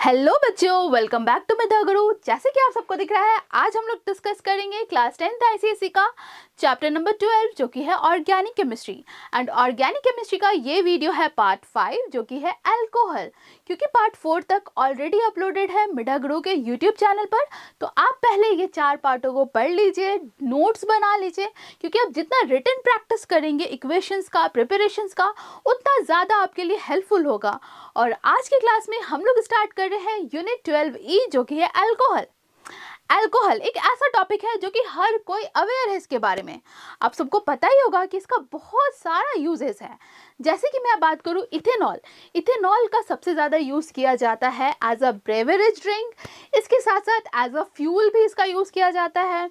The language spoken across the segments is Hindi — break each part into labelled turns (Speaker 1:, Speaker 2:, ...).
Speaker 1: हेलो बच्चों, वेलकम बैक टू मेधा गुरु। जैसे कि आप सबको दिख रहा है, आज हम लोग डिस्कस करेंगे क्लास 10th आईसीएसई का चैप्टर नंबर 12 जो कि है organic chemistry. And organic chemistry का ये वीडियो है पार्ट 5 जो कि है अल्कोहल, क्योंकि पार्ट 4 तक ऑलरेडी अपलोडेड है मेधा गुरु के यूट्यूब चैनल पर। तो आप पहले ये 4 पार्टों को पढ़ लीजिए, नोट्स बना लीजिए, क्योंकि आप जितना रिटन प्रैक्टिस करेंगे इक्वेशंस का, प्रिपरेशंस का, उतना ज़्यादा आपके लिए हेल्पफुल होगा। और आज की क्लास में हम लोग स्टार्ट कर रहे हैं यूनिट 12E जो कि है अल्कोहल। अल्कोहल एक ऐसा टॉपिक है जो कि हर कोई अवेयर है इसके बारे में। आप सबको पता ही होगा कि इसका बहुत सारा यूजेस है। जैसे कि मैं बात करूं इथेनॉल, इथेनॉल का सबसे ज़्यादा यूज़ किया जाता है एज अ ब्रेवरेज ड्रिंक। इसके साथ साथ एज अ फ्यूल भी इसका यूज़ किया जाता है।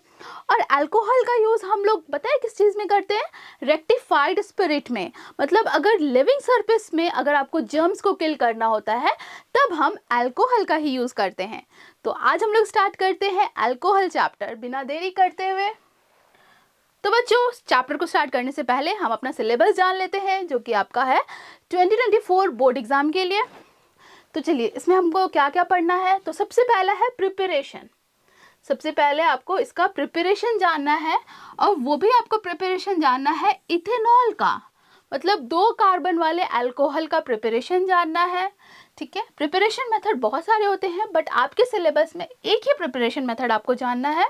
Speaker 1: और अल्कोहल का यूज़ हम लोग बताए किस चीज़ में करते हैं? रेक्टिफाइड स्पिरिट में। मतलब अगर लिविंग सरफेस में अगर आपको जर्म्स को किल करना होता है तब हम अल्कोहल का ही यूज़ करते हैं। तो आज हम लोग स्टार्ट करते हैं अल्कोहल चैप्टर बिना देरी करते हुए। तो बच्चों, चैप्टर को स्टार्ट करने से पहले हम अपना सिलेबस जान लेते हैं जो कि आपका है 2024 बोर्ड एग्जाम के लिए। तो चलिए, इसमें हमको क्या क्या पढ़ना है। तो सबसे पहला है प्रिपरेशन। सबसे पहले आपको इसका प्रिपरेशन जानना है, और वो भी आपको प्रिपरेशन जानना है इथेनॉल का, मतलब 2 कार्बन वाले अल्कोहल का प्रिपरेशन जानना है। ठीक है, प्रिपरेशन मेथड बहुत सारे होते हैं, बट आपके सिलेबस में एक ही प्रिपरेशन मेथड आपको जानना है।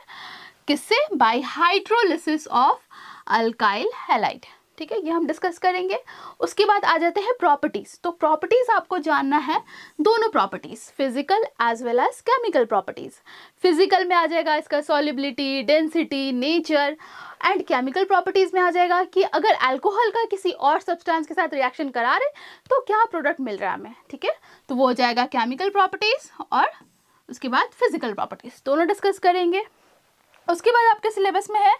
Speaker 1: किससे? Bye hydrolysis of alkyl halide. ठीक है, ये हम डिस्कस करेंगे। उसके बाद आ जाते हैं प्रॉपर्टीज। तो प्रॉपर्टीज आपको जानना है, दोनों properties, physical as well as chemical properties. Physical में आ जाएगा इसका solubility, density, nature. And chemical properties में आ जाएगा कि अगर अल्कोहल का किसी और सब्सटेंस के साथ रिएक्शन करा रहे तो क्या प्रोडक्ट मिल रहा है हमें। ठीक है, तो वो हो जाएगा केमिकल प्रॉपर्टीज, और उसके बाद फिजिकल प्रॉपर्टीज, दोनों डिस्कस करेंगे। उसके बाद आपके सिलेबस में है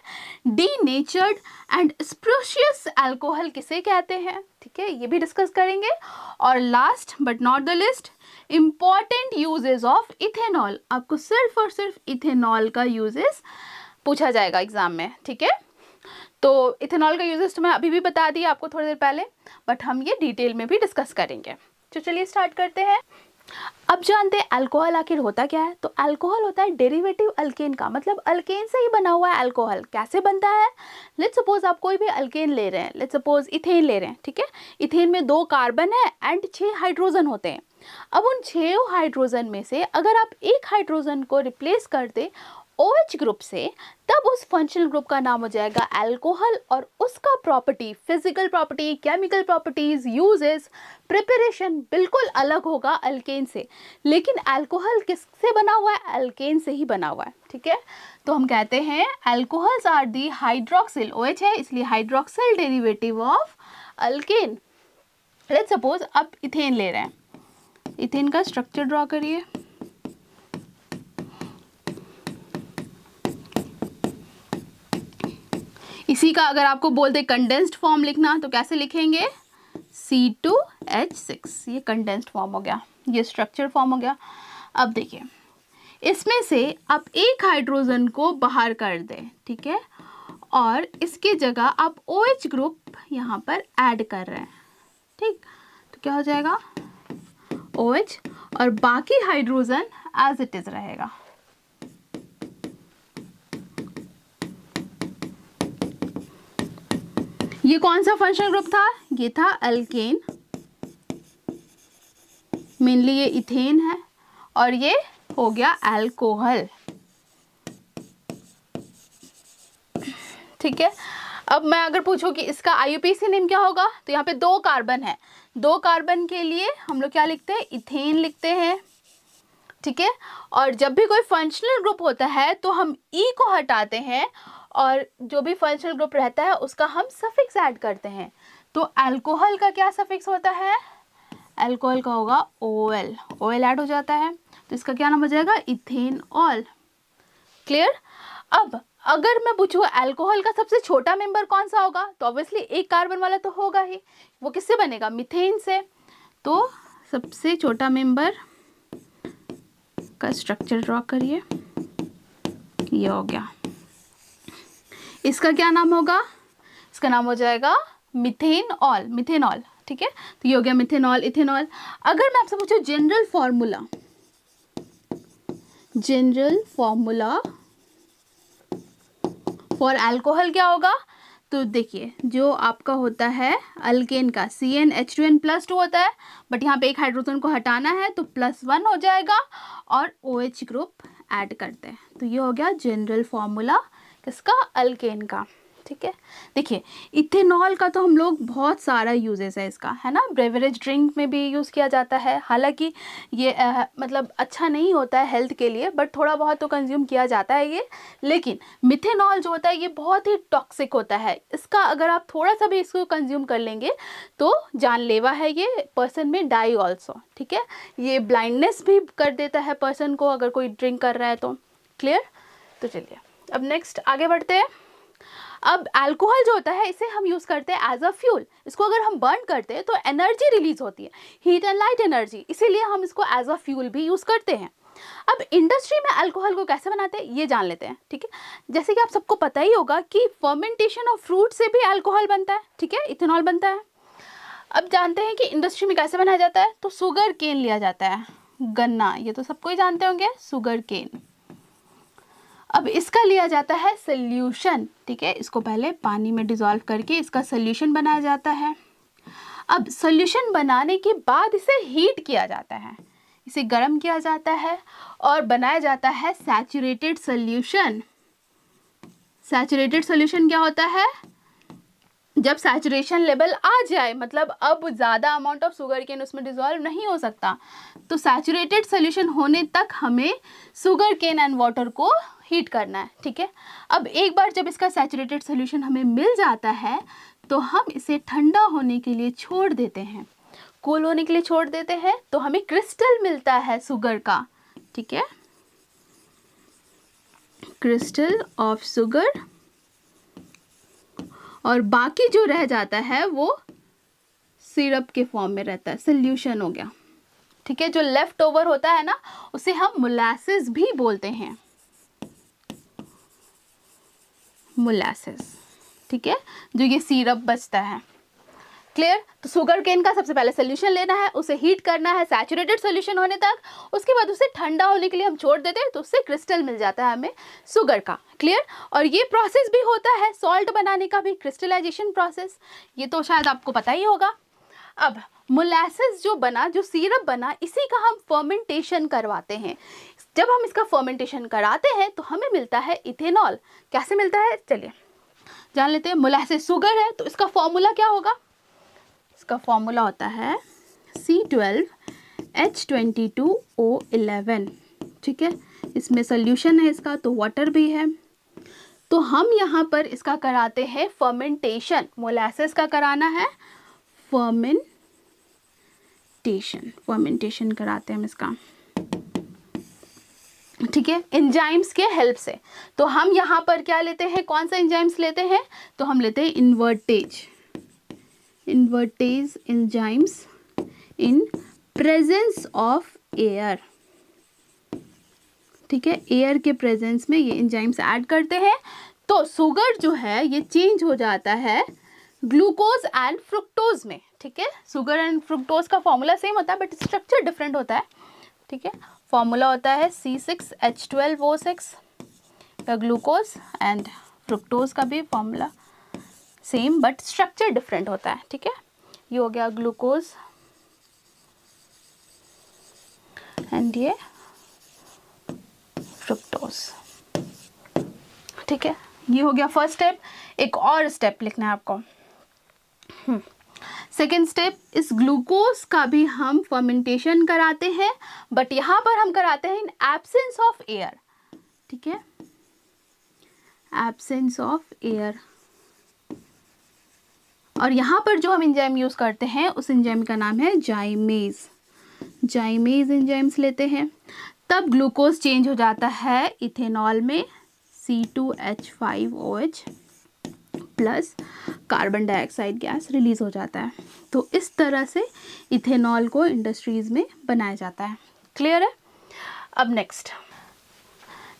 Speaker 1: डीनेचर्ड एंड स्प्रूशियस अल्कोहल किसे कहते हैं। ठीक है, ये भी डिस्कस करेंगे। और last but not the list, important uses of ethanol. आपको सिर्फ और सिर्फ इथेनॉल का यूजेस पूछा जाएगा एग्जाम में। ठीक है, तो इथेनॉल का यूजेस तो मैं अभी भी बता दिया आपको थोड़ी देर पहले, बट हम ये डिटेल में भी डिस्कस करेंगे। तो चलिए स्टार्ट करते हैं। अब जानते हैं अल्कोहल आखिर होता क्या है। तो अल्कोहल होता है डेरिवेटिव अल्केन का, मतलब अल्केन से ही बना हुआ है अल्कोहल। कैसे बनता है? लेट्स सपोज आप कोई भी अल्केन ले रहे हैं, लेट्स सपोज इथेन ले रहे हैं। ठीक है, इथेन में 2 कार्बन है एंड 6 हाइड्रोजन होते हैं। अब उन 6 हाइड्रोजन में से अगर आप एक हाइड्रोजन को रिप्लेस कर दे OH ग्रुप से, तब उस फंक्शनल ग्रुप का नाम हो जाएगा अल्कोहल। और उसका property, physical property, chemical properties, uses, preparation बिल्कुल अलग होगा अल्केन से। लेकिन अल्कोहल किससे बना हुआ है? अल्केन से ही बना हुआ है। ठीक है, तो हम कहते हैं alcohols are the hydroxyl, OH है इसलिए hydroxyl derivative of alkane. Let's suppose आप इथेन ले रहे हैं, इथेन का स्ट्रक्चर ड्रॉ करिए। इसी का अगर आपको बोलते कंडेंस्ड फॉर्म लिखना तो कैसे लिखेंगे? C2H6, ये कंडेंस्ड फॉर्म हो गया, ये स्ट्रक्चर फॉर्म हो गया। अब देखिए, इसमें से आप एक हाइड्रोजन को बाहर कर दें। ठीक है, और इसकी जगह आप OH ग्रुप यहाँ पर ऐड कर रहे हैं। ठीक, तो क्या हो जाएगा? OH, और बाकी हाइड्रोजन एज इट इज रहेगा। ये कौन सा फंक्शनल ग्रुप था? ये था अल्केन, मेनली ये इथेन है, और ये हो गया अल्कोहल। ठीक है, अब मैं अगर पूछूं कि इसका IUPAC नेम क्या होगा, तो यहाँ पे 2 कार्बन है, 2 कार्बन के लिए हम लोग क्या लिखते हैं? इथेन लिखते हैं। ठीक है, और जब भी कोई फंक्शनल ग्रुप होता है तो हम E को हटाते हैं, और जो भी फंक्शनल ग्रुप रहता है उसका हम सफिक्स ऐड करते हैं। तो अल्कोहल का क्या सफिक्स होता है? अल्कोहल का होगा OL, OL ऐड हो जाता है, तो इसका क्या नाम हो जाएगा? इथेनॉल। क्लियर? अब अगर मैं पूछूँ अल्कोहल का सबसे छोटा मेंबर कौन सा होगा, तो ऑब्वियसली एक कार्बन वाला तो होगा ही। वो किससे बनेगा? मीथेन से। तो सबसे छोटा मेंबर का स्ट्रक्चर ड्रॉ करिए, ये हो गया। इसका क्या नाम होगा? इसका नाम हो जाएगा मिथेनॉल, मिथेनॉल। ठीक है, तो ये हो गया मिथेनॉल, इथेनॉल। अगर मैं आपसे पूछूं general formula, general formula for alcohol क्या होगा? तो देखिए जो आपका होता है अल्केन का CnH2n+2 होता है, बट यहाँ पे एक हाइड्रोजन को हटाना है तो +1 हो जाएगा और OH ग्रुप ऐड करते हैं। तो ये हो गया जनरल फॉर्मूला किसका? अल्केन का। ठीक है, देखिए इथेनॉल का तो हम लोग बहुत सारा यूजेस है इसका, है ना। ब्रेवरेज ड्रिंक में भी यूज़ किया जाता है, हालांकि ये मतलब अच्छा नहीं होता है हेल्थ के लिए, बट थोड़ा बहुत तो कंज्यूम किया जाता है ये। लेकिन मिथेनॉल जो होता है ये बहुत ही टॉक्सिक होता है, इसका अगर आप थोड़ा सा भी इसको कंज्यूम कर लेंगे तो जानलेवा है ये, पर्सन में डाई ऑल्सो। ठीक है, ये ब्लाइंडनेस भी कर देता है पर्सन को अगर कोई ड्रिंक कर रहा है तो। क्लियर? तो चलिए अब नेक्स्ट आगे बढ़ते हैं। अब अल्कोहल जो होता है इसे हम यूज़ करते हैं एज अ फ्यूल। इसको अगर हम बर्न करते हैं तो एनर्जी रिलीज होती है, हीट एंड लाइट एनर्जी, इसीलिए हम इसको एज अ फ्यूल भी यूज़ करते हैं। अब इंडस्ट्री में अल्कोहल को कैसे बनाते हैं ये जान लेते हैं। ठीक है, जैसे कि आप सबको पता ही होगा कि फर्मेंटेशन ऑफ फ्रूट से भी अल्कोहल बनता है, ठीक है, इथेनॉल बनता है। अब जानते हैं कि इंडस्ट्री में कैसे बनाया जाता है। तो शुगर केन लिया जाता है, गन्ना, ये तो सबको ही जानते होंगे, शुगर केन। अब इसका लिया जाता है सोल्यूशन। ठीक है, इसको पहले पानी में डिसॉल्व करके इसका सोल्यूशन बनाया जाता है। अब सोल्यूशन बनाने के बाद इसे हीट किया जाता है, इसे गर्म किया जाता है और बनाया जाता है सैचुरेटेड सोल्यूशन। सैचुरेटेड सोल्यूशन क्या होता है? जब सैचुरेशन लेवल आ जाए, मतलब अब ज़्यादा अमाउंट ऑफ शुगर केन उसमें डिसॉल्व नहीं हो सकता, तो सैचुरेटेड सोल्यूशन होने तक हमें शुगर केन एंड वाटर को हीट करना है। ठीक है, अब एक बार जब इसका सैचुरेटेड सोल्यूशन हमें मिल जाता है तो हम इसे ठंडा होने के लिए छोड़ देते हैं, कूल होने के लिए छोड़ देते हैं, तो हमें क्रिस्टल मिलता है शुगर का। ठीक है, क्रिस्टल ऑफ शुगर, और बाकी जो रह जाता है वो सिरप के फॉर्म में रहता है, सोल्यूशन हो गया। ठीक है, जो लेफ्ट ओवर होता है ना उसे हम मोलासेस भी बोलते हैं, मोलासेस। ठीक है, जो ये सिरप बचता है। क्लियर? तो शुगर केन का सबसे पहले सोल्यूशन लेना है, उसे हीट करना है सैचुरेटेड सोल्यूशन होने तक, उसके बाद उसे ठंडा होने के लिए हम छोड़ देते हैं तो उससे क्रिस्टल मिल जाता है हमें शुगर का। क्लियर? और ये प्रोसेस भी होता है सॉल्ट बनाने का भी, क्रिस्टलाइजेशन प्रोसेस, ये तो शायद आपको पता ही होगा। अब मोलासेस जो बना, जो सिरप बना, इसी का हम फर्मेंटेशन करवाते हैं। जब हम इसका फर्मेंटेशन कराते हैं तो हमें मिलता है इथेनॉल। कैसे मिलता है चलिए जान लेते हैं। मोलासेस शुगर है तो इसका फॉर्मूला क्या होगा? इसका फॉर्मूला होता है C12H22O11। ठीक है, इसमें सोल्यूशन है इसका, तो वाटर भी है। तो हम यहाँ पर इसका कराते हैं फर्मेंटेशन, मोलासेस का कराना है फर्मेंटेशन कराते हैं हम इसका। ठीक है, एंजाइम्स के हेल्प से। तो हम यहाँ पर क्या लेते हैं, कौन सा एंजाइम्स लेते हैं? तो हम लेते हैं invertase enzymes in presence of air. ठीक है, एयर के प्रेजेंस में ये एंजाइम्स ऐड करते हैं तो शुगर जो है ये चेंज हो जाता है ग्लूकोज एंड फ्रुक्टोज में। ठीक है, शुगर एंड फ्रुक्टोज का फॉर्मूला सेम होता है बट स्ट्रक्चर डिफरेंट होता है। ठीक है, फॉर्मूला होता है C6H12O6 का ग्लूकोज, एंड फ्रुक्टोज का भी formula same but structure different होता है। ठीक है, ये हो गया ग्लूकोज एंड ये फ्रुक्टोज। ठीक है, ये हो गया फर्स्ट स्टेप। एक और स्टेप लिखना है आपको। सेकेंड स्टेप, इस ग्लूकोज का भी हम फर्मेंटेशन कराते हैं, बट यहाँ पर हम कराते हैं इन एब्सेंस ऑफ एयर। ठीक है, एब्सेंस ऑफ एयर। और यहाँ पर जो हम एंजाइम यूज करते हैं उस एंजाइम का नाम है जाइमेज। जाइमेज एंजाइम्स लेते हैं, तब ग्लूकोज चेंज हो जाता है इथेनॉल में, C2H5OH plus carbon dioxide gas release हो जाता है। तो इस तरह से इथेनॉल को इंडस्ट्रीज में बनाया जाता है। क्लियर है? अब नेक्स्ट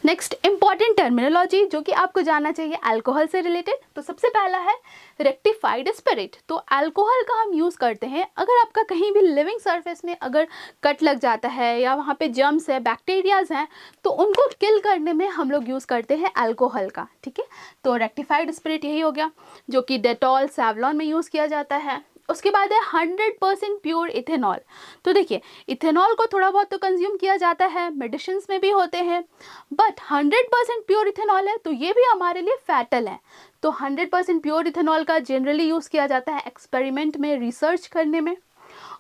Speaker 1: नेक्स्ट इंपॉर्टेंट टर्मिनोलॉजी जो कि आपको जानना चाहिए अल्कोहल से रिलेटेड, तो सबसे पहला है रेक्टिफाइड स्पिरिट। तो अल्कोहल का हम यूज़ करते हैं अगर आपका कहीं भी लिविंग सरफेस में अगर कट लग जाता है या वहाँ पे जर्म्स है, बैक्टीरियाज हैं, तो उनको किल करने में हम लोग यूज़ करते हैं अल्कोहल का, ठीक है। तो रेक्टिफाइड स्पिरिट यही हो गया जो कि डेटॉल, सेवलॉन में यूज़ किया जाता है। उसके बाद है 100% प्योर इथेनॉल। तो देखिए इथेनॉल को थोड़ा बहुत तो कंज्यूम किया जाता है, मेडिसिन्स में भी होते हैं, बट 100% प्योर इथेनॉल है तो ये भी हमारे लिए फैटल है। तो 100% प्योर इथेनॉल का जनरली यूज़ किया जाता है एक्सपेरिमेंट में, रिसर्च करने में।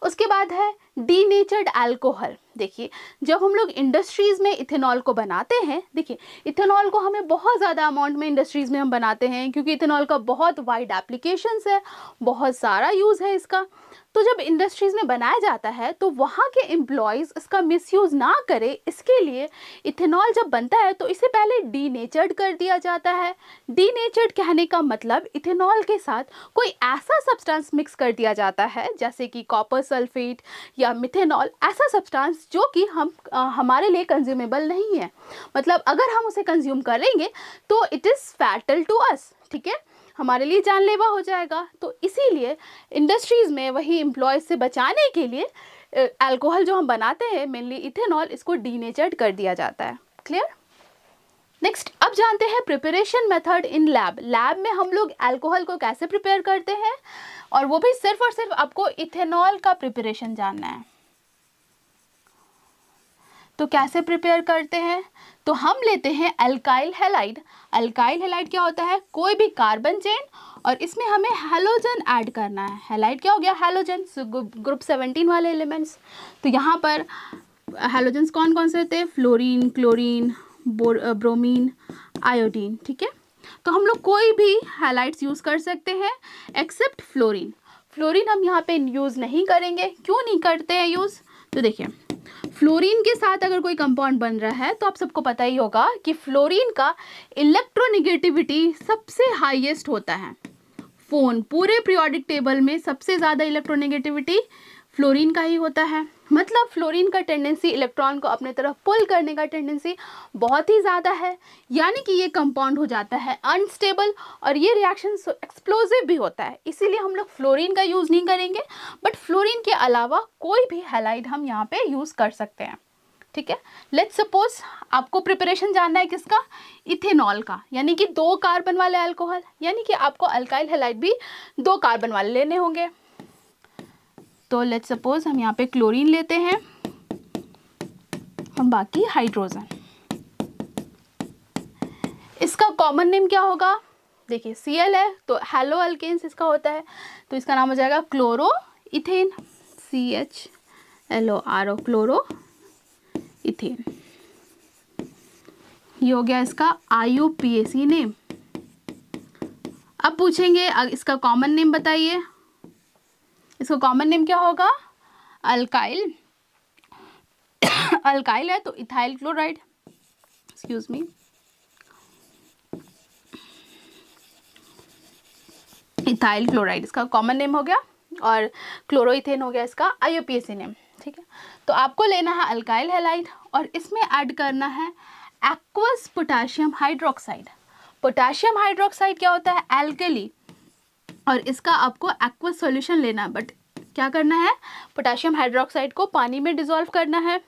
Speaker 1: उसके बाद है डीनेचर्ड अल्कोहल। देखिए जब हम लोग इंडस्ट्रीज़ में इथेनॉल को बनाते हैं, देखिए इथेनॉल को हमें बहुत ज़्यादा अमाउंट में इंडस्ट्रीज़ में हम बनाते हैं क्योंकि इथेनॉल का बहुत वाइड एप्लीकेशंस है, बहुत सारा यूज़ है इसका। तो जब इंडस्ट्रीज़ में बनाया जाता है तो वहाँ के एम्प्लॉयज़ इसका मिसयूज़ ना करें, इसके लिए इथेनॉल जब बनता है तो इसे पहले डीनेचर्ड कर दिया जाता है। डीनेचर्ड कहने का मतलब इथेनॉल के साथ कोई ऐसा सब्सटेंस मिक्स कर दिया जाता है जैसे कि कॉपर सल्फेट या मिथेनॉल, ऐसा सब्सटेंस जो कि हमारे लिए कंज्यूमेबल नहीं है। मतलब अगर हम उसे कंज्यूम करेंगे तो it is fatal to us, ठीक है, हमारे लिए जानलेवा हो जाएगा। तो इसीलिए इंडस्ट्रीज़ में वही एम्प्लॉयज़ से बचाने के लिए अल्कोहल जो हम बनाते हैं मेनली इथेनॉल, इसको डीनेचर्ड कर दिया जाता है। क्लियर? नेक्स्ट अब जानते हैं preparation method in lab. Lab में हम लोग अल्कोहल को कैसे प्रिपेयर करते हैं, और वो भी सिर्फ और सिर्फ आपको इथेनॉल का प्रिपरेशन जानना है। तो कैसे प्रिपेयर करते हैं, तो हम लेते हैं अल्काइल हैलाइड। अल्काइल हैलाइड क्या होता है, कोई भी कार्बन चेन और इसमें हमें हैलोजन ऐड करना है। हैलाइड क्या हो गया, हैलोजन, ग्रुप 17 वाले एलिमेंट्स। तो यहाँ पर हैलोजन्स कौन कौन से होते हैं, फ्लोरीन, क्लोरीन, ब्रोमीन, आयोडीन, ठीक है। तो हम लोग कोई भी हैलाइड्स यूज़ कर सकते हैं एक्सेप्ट फ्लोरीन। फ्लोरीन हम यहाँ पे यूज़ नहीं करेंगे। क्यों नहीं करते हैं यूज़, तो देखिए फ्लोरीन के साथ अगर कोई कंपाउंड बन रहा है तो आप सबको पता ही होगा कि फ्लोरीन का इलेक्ट्रोनेगेटिविटी सबसे हाईएस्ट होता है। पूरे पीरियोडिक टेबल में सबसे ज़्यादा इलेक्ट्रोनेगेटिविटी फ्लोरीन का ही होता है। मतलब फ्लोरीन का टेंडेंसी इलेक्ट्रॉन को अपने तरफ पुल करने का टेंडेंसी बहुत ही ज़्यादा है, यानी कि ये कंपाउंड हो जाता है अनस्टेबल और ये रिएक्शन एक्सप्लोजिव भी होता है। इसीलिए हम लोग फ्लोरीन का यूज़ नहीं करेंगे, बट फ्लोरीन के अलावा कोई भी हैलाइड हम यहाँ पे यूज़ कर सकते हैं, ठीक है। लेट्स सपोज आपको प्रिपरेशन जानना है किसका, इथेनॉल का, यानी कि 2 कार्बन वाले अल्कोहल, यानी कि आपको अल्काइल हैलाइड भी 2 कार्बन वाले लेने होंगे। तो लेट्स सपोज हम यहाँ पे क्लोरीन लेते हैं और बाकी हाइड्रोजन। इसका कॉमन नेम क्या होगा, देखिए Cl है तो हेलो अल्केन्स इसका होता है, तो इसका नाम हो जाएगा chloro ethane, CHLORO, chloro ethane. ये हो गया इसका IUPAC नेम। अब पूछेंगे इसका कॉमन नेम बताइए, इसका कॉमन नेम क्या होगा, अल्काइल। अल्काइल है तो ethyl chloride, excuse me, ethyl chloride इसका कॉमन नेम हो गया, और क्लोरोइथेन हो गया इसका IUPAC नेम, ठीक है। तो आपको लेना है अल्काइल हैलाइड और इसमें ऐड करना है aqueous potassium hydroxide. Potassium hydroxide क्या होता है, एल्कली, और इसका आपको एक्वस सॉल्यूशन लेना है। बट क्या करना है, पोटेशियम हाइड्रोक्साइड को पानी में डिज़ोल्व करना है,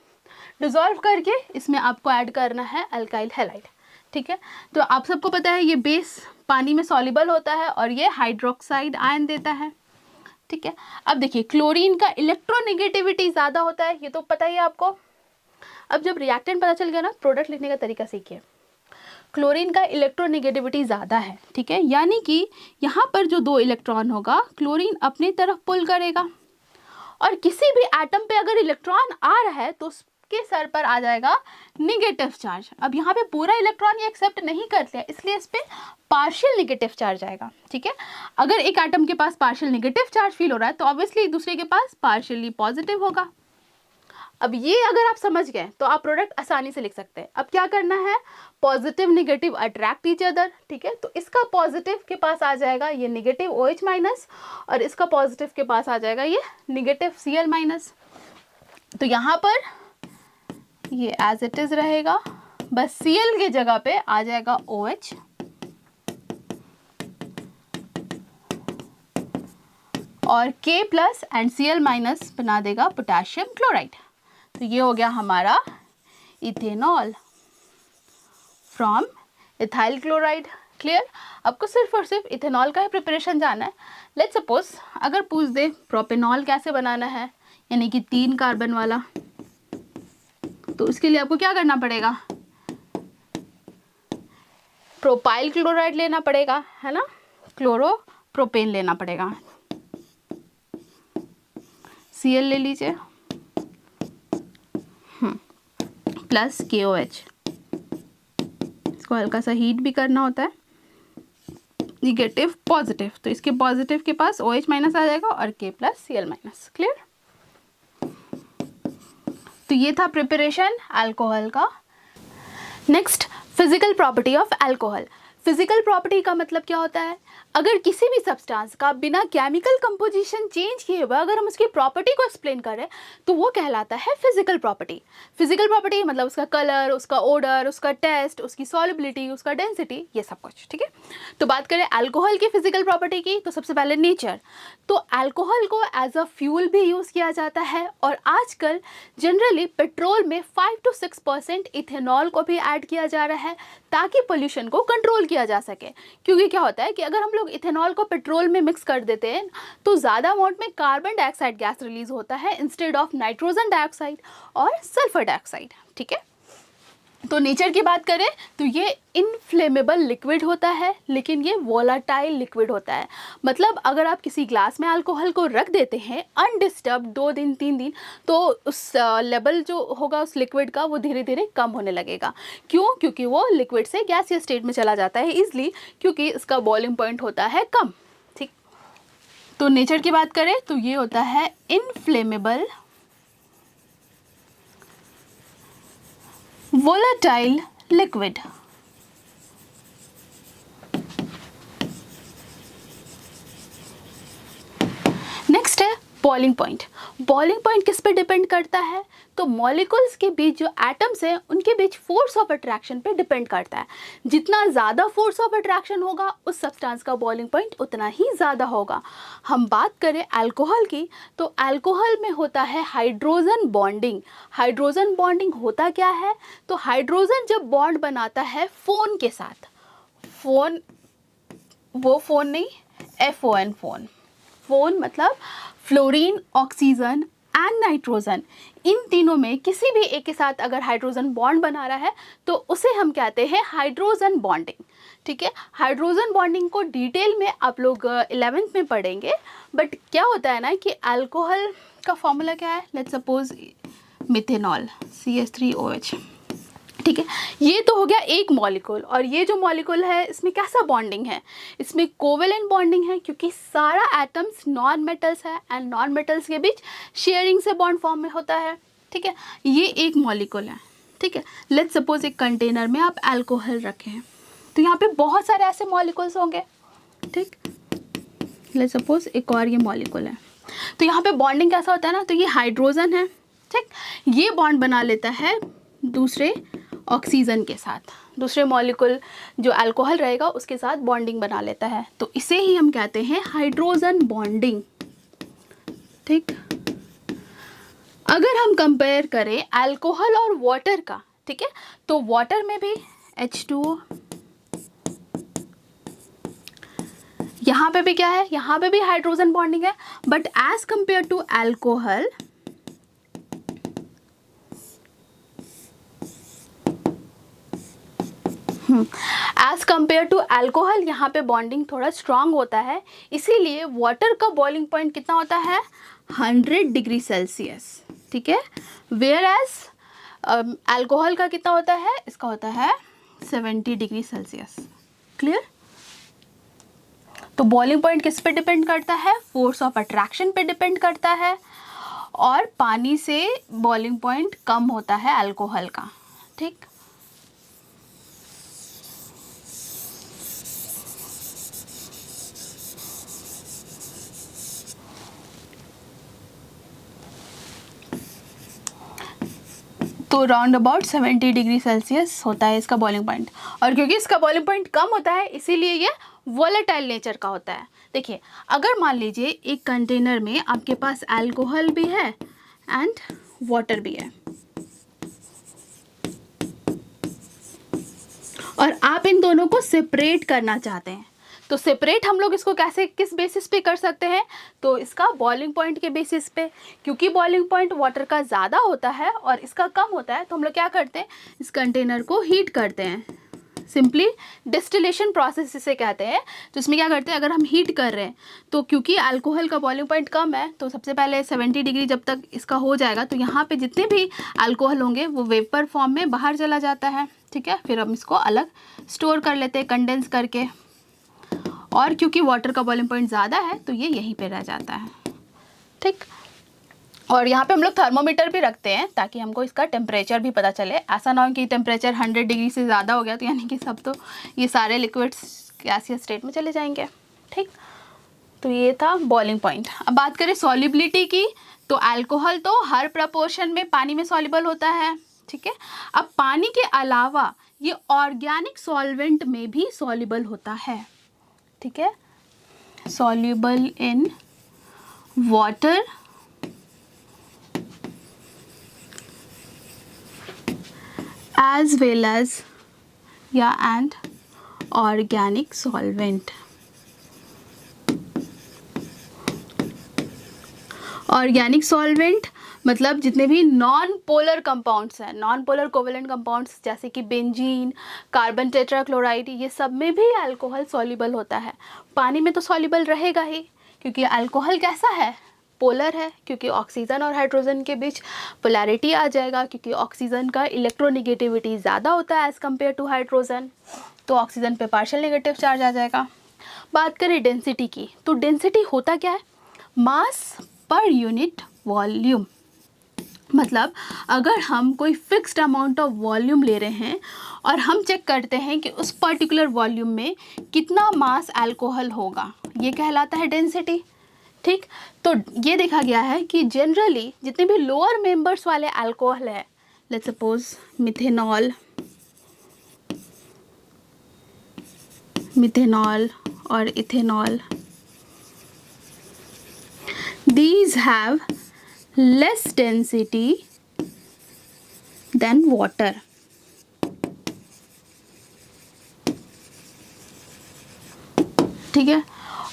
Speaker 1: डिज़ोल्व करके इसमें आपको ऐड करना है अल्काइल हैलाइड, ठीक है। तो आप सबको पता है ये बेस पानी में सॉल्युबल होता है और ये हाइड्रोक्साइड आयन देता है, ठीक है। अब देखिए क्लोरीन का इलेक्ट्रोनेगेटिविटी ज़्यादा होता है, ये तो पता ही है आपको। अब जब रिएक्टेंट पता चल गया ना, प्रोडक्ट लिखने का तरीका सीखिए। क्लोरीन का इलेक्ट्रोनेगेटिविटी ज़्यादा है, ठीक है, यानी कि यहाँ पर जो 2 इलेक्ट्रॉन होगा क्लोरीन अपनी तरफ पुल करेगा, और किसी भी एटम पे अगर इलेक्ट्रॉन आ रहा है तो उसके सर पर आ जाएगा निगेटिव चार्ज। अब यहाँ पे पूरा इलेक्ट्रॉन ये एक्सेप्ट नहीं करते हैं, इसलिए इस पर पार्शियल निगेटिव चार्ज आएगा, ठीक है। अगर एक एटम के पास पार्शियल निगेटिव चार्ज फील हो रहा है तो ऑब्वियसली दूसरे के पास पार्शियली पॉजिटिव होगा। अब ये अगर आप समझ गए तो आप प्रोडक्ट आसानी से लिख सकते हैं। अब क्या करना है, positive negative attract each other, ठीक है। तो इसका पॉजिटिव के पास आ जाएगा ये निगेटिव OH माइनस, और इसका पॉजिटिव के पास आ जाएगा ये निगेटिव Cl माइनस। तो यहाँ पर ये एज इट इज़ रहेगा बस Cl के जगह पे आ जाएगा OH और K plus and Cl minus बना देगा पोटेशियम क्लोराइड। तो ये हो गया हमारा ethanol from ethyl chloride. Clear? आपको सिर्फ और सिर्फ इथेनॉल का ही प्रिपरेशन जानना है। लेट्स सपोज अगर पूछ दे प्रोपेनॉल कैसे बनाना है, यानी कि 3 कार्बन वाला, तो उसके लिए आपको क्या करना पड़ेगा, प्रोपाइल क्लोराइड लेना पड़ेगा, है ना, क्लोरोप्रोपेन लेना पड़ेगा। Cl ले लीजिए प्लस KOH, इसको हल्का सा हीट भी करना होता है, निगेटिव पॉजिटिव, तो इसके पॉजिटिव के पास OH माइनस आ जाएगा और K plus Cl minus. Clear? तो ये था प्रिपरेशन अल्कोहल का। Next, physical property of alcohol. Physical property का मतलब क्या होता है, अगर किसी भी सब्सटेंस का बिना केमिकल कंपोजिशन चेंज किए हुए अगर हम उसकी प्रॉपर्टी को एक्सप्लेन करें तो वो कहलाता है फिजिकल प्रॉपर्टी। फिजिकल प्रॉपर्टी मतलब उसका कलर, उसका ओडर, उसका टेस्ट, उसकी सॉल्युबिलिटी, उसका डेंसिटी, ये सब कुछ। ठीक है, तो बात करें अल्कोहल की फिजिकल प्रॉपर्टी की, तो सबसे पहले नेचर। तो अल्कोहल को एज अ फ्यूल भी यूज़ किया जाता है और आजकल जनरली पेट्रोल में 5 to 6% इथेनॉल को भी ऐड किया जा रहा है ताकि पोल्यूशन को कंट्रोल किया जा सके। क्योंकि क्या होता है कि अगर हम लोग इथेनॉल को पेट्रोल में मिक्स कर देते हैं तो ज़्यादा अमाउंट में कार्बन डाइऑक्साइड गैस रिलीज होता है इंस्टेड ऑफ नाइट्रोजन डाइऑक्साइड और सल्फर डाइऑक्साइड। ठीक है, तो नेचर की बात करें तो ये इनफ्लेमेबल लिक्विड होता है, लेकिन ये वोलाटाइल लिक्विड होता है। मतलब अगर आप किसी ग्लास में अल्कोहल को रख देते हैं अनडिस्टर्ब 2 दिन 3 दिन, तो उस लेवल जो होगा उस लिक्विड का वो धीरे धीरे कम होने लगेगा। क्यों? क्योंकि वो लिक्विड से गैसियस स्टेट में चला जाता है ईजिली, क्योंकि इसका बॉइलिंग पॉइंट होता है कम। ठीक, तो नेचर की बात करें तो ये होता है इनफ्लेमेबल volatile liquid। नेक्स्ट है बॉइलिंग पॉइंट। बॉइलिंग पॉइंट किस पे डिपेंड करता है, तो मॉलिक्यूल्स के बीच जो एटम्स हैं उनके बीच फोर्स ऑफ अट्रैक्शन पे डिपेंड करता है। जितना ज़्यादा फोर्स ऑफ अट्रैक्शन होगा उस सब्सटेंस का बॉइलिंग पॉइंट उतना ही ज़्यादा होगा। हम बात करें अल्कोहल की, तो अल्कोहल में होता है हाइड्रोजन बॉन्डिंग। हाइड्रोजन बॉन्डिंग होता क्या है, तो हाइड्रोजन जब बॉन्ड बनाता है फोन के साथ, फोन वो फोन नहीं, FON फोन, फोन मतलब फ्लोरीन, ऑक्सीजन एंड नाइट्रोजन, इन तीनों में किसी भी एक के साथ अगर हाइड्रोजन बॉन्ड बना रहा है तो उसे हम कहते हैं हाइड्रोजन बॉन्डिंग। ठीक है, हाइड्रोजन बॉन्डिंग को डिटेल में आप लोग 11th में पढ़ेंगे। बट क्या होता है ना कि अल्कोहल का फॉर्मूला क्या है, लेट्स सपोज मिथेनॉल CH3OH। ठीक है, ये तो हो गया एक मॉलिक्यूल, और ये जो मॉलिक्यूल है इसमें कैसा बॉन्डिंग है, इसमें कोवेलेंट बॉन्डिंग है, क्योंकि सारा एटम्स नॉन मेटल्स है एंड नॉन मेटल्स के बीच शेयरिंग से बॉन्ड फॉर्म में होता है। ठीक है, ये एक मॉलिक्यूल है। ठीक है, लेट्स सपोज एक कंटेनर में आप अल्कोहल रखें हैं, तो यहाँ पे बहुत सारे ऐसे मॉलिक्यूल्स होंगे। ठीक, लेट्स सपोज एक और ये मॉलिक्यूल है, तो यहाँ पे बॉन्डिंग कैसा होता है ना, तो ये हाइड्रोजन है। ठीक, ये बॉन्ड बना लेता है दूसरे ऑक्सीजन के साथ, दूसरे मॉलिक्यूल जो अल्कोहल रहेगा उसके साथ बॉन्डिंग बना लेता है, तो इसे ही हम कहते हैं हाइड्रोजन बॉन्डिंग। ठीक, अगर हम कंपेयर करें अल्कोहल और वाटर का, ठीक है, तो वाटर में भी H2O, यहाँ पे भी क्या है, यहाँ पे भी हाइड्रोजन बॉन्डिंग है, but as compare to alcohol as compare to alcohol यहाँ पे बॉन्डिंग थोड़ा स्ट्रांग होता है, इसीलिए वाटर का बॉइलिंग पॉइंट कितना होता है 100 डिग्री सेल्सियस। ठीक है, वेयर एज अल्कोहल का कितना होता है, इसका होता है 70 डिग्री सेल्सियस। क्लियर? तो बॉइलिंग पॉइंट किस पे डिपेंड करता है, फोर्स ऑफ अट्रैक्शन पे डिपेंड करता है, और पानी से बॉइलिंग पॉइंट कम होता है अल्कोहल का। ठीक, तो राउंड अबाउट 70 डिग्री सेल्सियस होता है इसका बॉइलिंग पॉइंट। और क्योंकि इसका बॉइलिंग पॉइंट कम होता है इसीलिए ये वोलेटाइल नेचर का होता है। देखिए, अगर मान लीजिए एक कंटेनर में आपके पास अल्कोहल भी है एंड वाटर भी है, और आप इन दोनों को सेपरेट करना चाहते हैं, तो सेपरेट हम लोग इसको कैसे, किस बेसिस पे कर सकते हैं? तो इसका बॉइलिंग पॉइंट के बेसिस पे। क्योंकि बॉइलिंग पॉइंट वाटर का ज़्यादा होता है और इसका कम होता है, तो हम लोग क्या करते हैं, इस कंटेनर को हीट करते हैं। सिंपली डिस्टिलेशन प्रोसेस इसे कहते हैं। तो इसमें क्या करते हैं, अगर हम हीट कर रहे हैं तो क्योंकि अल्कोहल का बॉइलिंग पॉइंट कम है, तो सबसे पहले 70 डिग्री जब तक इसका हो जाएगा तो यहाँ पे जितने भी अल्कोहल होंगे वो वेपर फॉर्म में बाहर चला जाता है। ठीक है, फिर हम इसको अलग स्टोर कर लेते हैं कंडेंस करके, और क्योंकि वाटर का बॉइलिंग पॉइंट ज़्यादा है तो ये यहीं पे रह जाता है। ठीक, और यहाँ पे हम लोग थर्मोमीटर भी रखते हैं ताकि हमको इसका टेम्परेचर भी पता चले। ऐसा ना हो कि टेम्परेचर 100 डिग्री से ज़्यादा हो गया तो यानी कि सब तो ये सारे लिक्विड्स गैसियस स्टेट में चले जाएंगे। ठीक, तो ये था बॉइलिंग पॉइंट। अब बात करें सॉल्युबिलिटी की, तो अल्कोहल तो हर प्रपोर्शन में पानी में सॉल्युबल होता है। ठीक है, अब पानी के अलावा ये ऑर्गेनिक सॉल्वेंट में भी सॉल्युबल होता है। ठीक है, soluble in water as well as and organic solvent। Organic solvent मतलब जितने भी नॉन पोलर कंपाउंड्स हैं, नॉन पोलर कोवेलेंट कंपाउंड्स जैसे कि बेंजीन, कार्बन टेट्राक्लोराइड, ये सब में भी अल्कोहल सॉल्युबल होता है। पानी में तो सॉल्युबल रहेगा ही, क्योंकि अल्कोहल कैसा है, पोलर है, क्योंकि ऑक्सीजन और हाइड्रोजन के बीच पोलैरिटी आ जाएगा, क्योंकि ऑक्सीजन का इलेक्ट्रोनेगेटिविटी ज़्यादा होता है एज़ कम्पेयर टू हाइड्रोजन, तो ऑक्सीजन पे पार्शियल नेगेटिव चार्ज आ जाएगा। बात करें डेंसिटी की, तो डेंसिटी होता क्या है, मास पर यूनिट वॉल्यूम। मतलब अगर हम कोई फिक्स्ड अमाउंट ऑफ वॉल्यूम ले रहे हैं और हम चेक करते हैं कि उस पर्टिकुलर वॉल्यूम में कितना मास अल्कोहल होगा, ये कहलाता है डेंसिटी। ठीक, तो ये देखा गया है कि जनरली जितने भी लोअर मेंबर्स वाले अल्कोहल है, लेट्स सपोज मिथेनॉल और ethanol, these have less density than water। ठीक है,